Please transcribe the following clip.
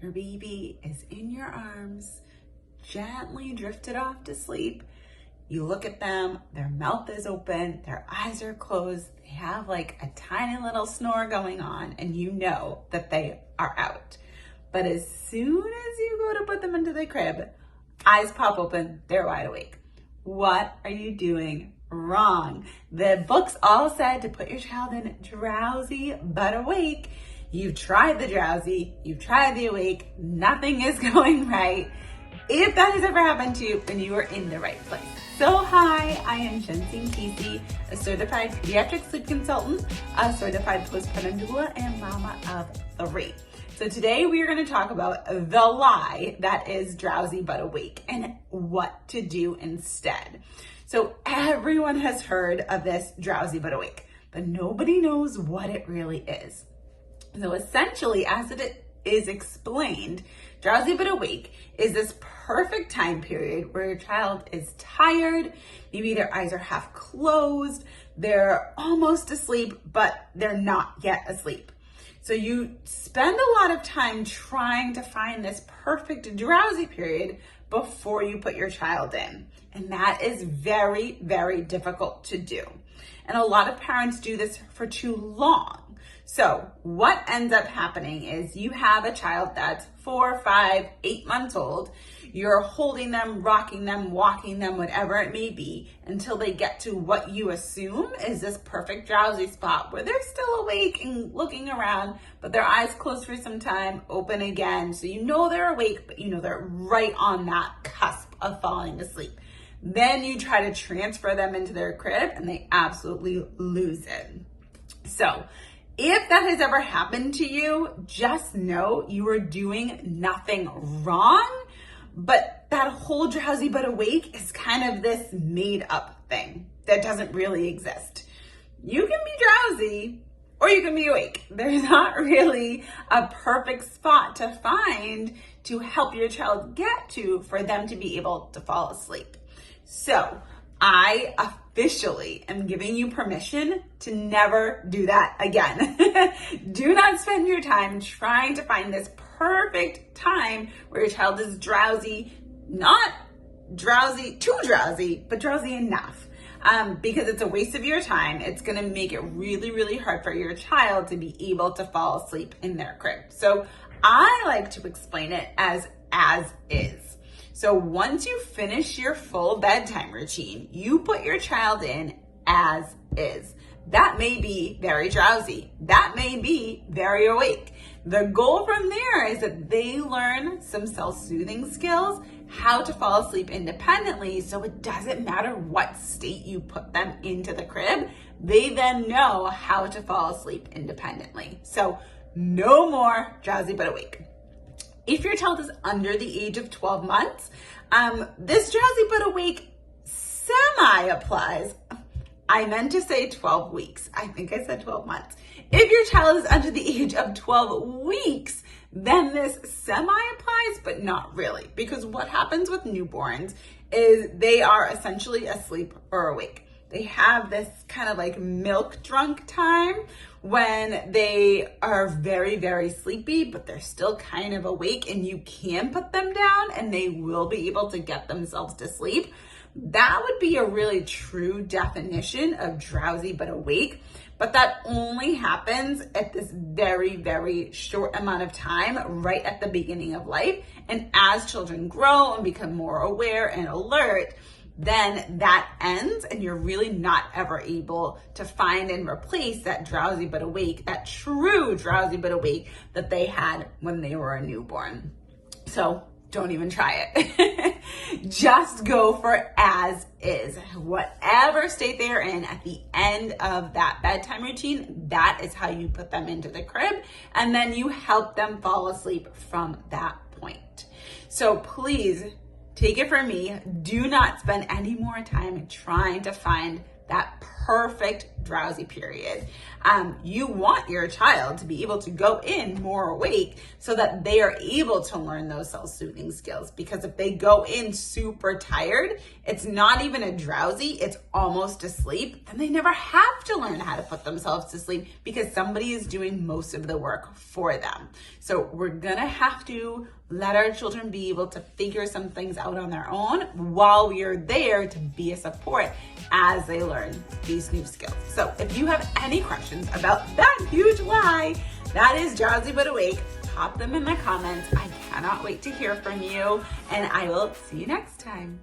your baby is in your arms, gently drifted off to sleep. You look at them, their mouth is open, their eyes are closed, they have like a tiny little snore going on, and you know that they are out. But as soon as you go to put them into the crib, eyes pop open, they're wide awake. What are you doing wrong? The books all said to put your child in drowsy but awake. You've tried the drowsy, you've tried the awake, nothing is going right. If that has ever happened to you, then you are in the right place. So hi, I am Jensine Casey, a certified pediatric sleep consultant, a certified postpartum doula, and mama of 3. So today we are going to talk about the lie that is drowsy but awake and what to do instead. So everyone has heard of this drowsy but awake, but nobody knows what it really is. So essentially, as it is explained, drowsy but awake is this perfect time period where your child is tired, maybe their eyes are half closed, they're almost asleep, but they're not yet asleep. So you spend a lot of time trying to find this perfect drowsy period before you put your child in. And that is very, very difficult to do. And a lot of parents do this for too long. So what ends up happening is you have a child that's 4, 5, 8 months old. You're holding them, rocking them, walking them, whatever it may be, until they get to what you assume is this perfect drowsy spot where they're still awake and looking around, but their eyes closed for some time, open again. So you know they're awake, but you know they're right on that cusp of falling asleep. Then you try to transfer them into their crib and they absolutely lose it. So if that has ever happened to you, just know you are doing nothing wrong, but that whole drowsy but awake is kind of this made up thing that doesn't really exist. You can be drowsy or you can be awake. There's not really a perfect spot to find to help your child get to for them to be able to fall asleep. So I officially am giving you permission to never do that again. Do not spend your time trying to find this perfect time where your child is drowsy, not drowsy, too drowsy, but drowsy enough. Because it's a waste of your time. It's gonna make it really, really hard for your child to be able to fall asleep in their crib. So I like to explain it as is. So once you finish your full bedtime routine, you put your child in as is. That may be very drowsy. That may be very awake. The goal from there is that they learn some self-soothing skills, how to fall asleep independently, so it doesn't matter what state you put them into the crib. They then know how to fall asleep independently. So no more drowsy but awake. If your child is under the age of 12 months, this drowsy but awake semi-applies. I meant to say 12 weeks. I think I said 12 months. If your child is under the age of 12 weeks, then this semi-applies, but not really. Because what happens with newborns is they are essentially asleep or awake. They have this kind of like milk drunk time when they are very, very sleepy, but they're still kind of awake, and you can put them down and they will be able to get themselves to sleep. That would be a really true definition of drowsy but awake, but that only happens at this very, very short amount of time right at the beginning of life. And as children grow and become more aware and alert, then that ends and you're really not ever able to find and replace that drowsy but awake, that true drowsy but awake that they had when they were a newborn. So don't even try it. Just go for as is. Whatever state they are in at the end of that bedtime routine, that is how you put them into the crib, and then you help them fall asleep from that point. So please, take it from me, do not spend any more time trying to find that perfect drowsy period. You want your child to be able to go in more awake so that they are able to learn those self-soothing skills. Because if they go in super tired, it's not even a drowsy, it's almost asleep, then they never have to learn how to put themselves to sleep because somebody is doing most of the work for them. So we're gonna have to let our children be able to figure some things out on their own while we are there to be a support as they learn these new skills. So if you have any questions about that huge lie that is drowsy but awake, pop them in the comments. I cannot wait to hear from you, and I will see you next time.